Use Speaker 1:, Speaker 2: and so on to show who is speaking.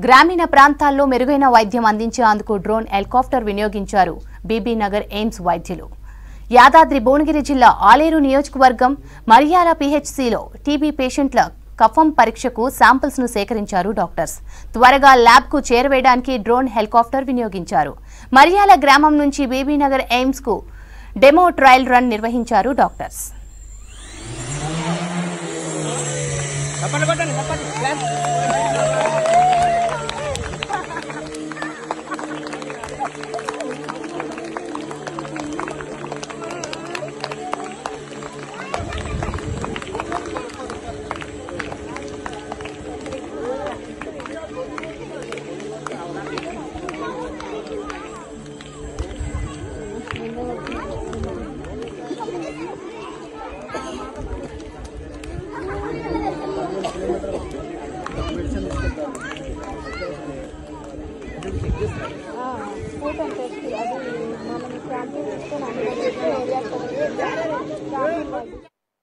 Speaker 1: గ్రామీణ ప్రాంతాల్లో మెరుగైన వైద్యం అందించేందుకు డ్రోన్ హెలికాప్టర్ వినియోగించారు బీబీ నగర్ ఎయిమ్స్ వైద్యులు. యాదాద్రి భువనగిరి జిల్లా ఆలేరు నియోజకవర్గం మరియాల పీహెచ్సీలో టీబీ పేషెంట్ల కఫం పరీక్షకు శాంపిల్స్ ను సేకరించారు డాక్టర్స్. త్వరగా ల్యాబ్ కు చేరవేయడానికి డ్రోన్ హెలికాప్టర్ వినియోగించారు. మరియాల గ్రామం నుంచి బీబీ నగర్ ఎయిమ్స్ కు డెమో ట్రయల్ రన్ నిర్వహించారు డాక్టర్స్.
Speaker 2: అది మనం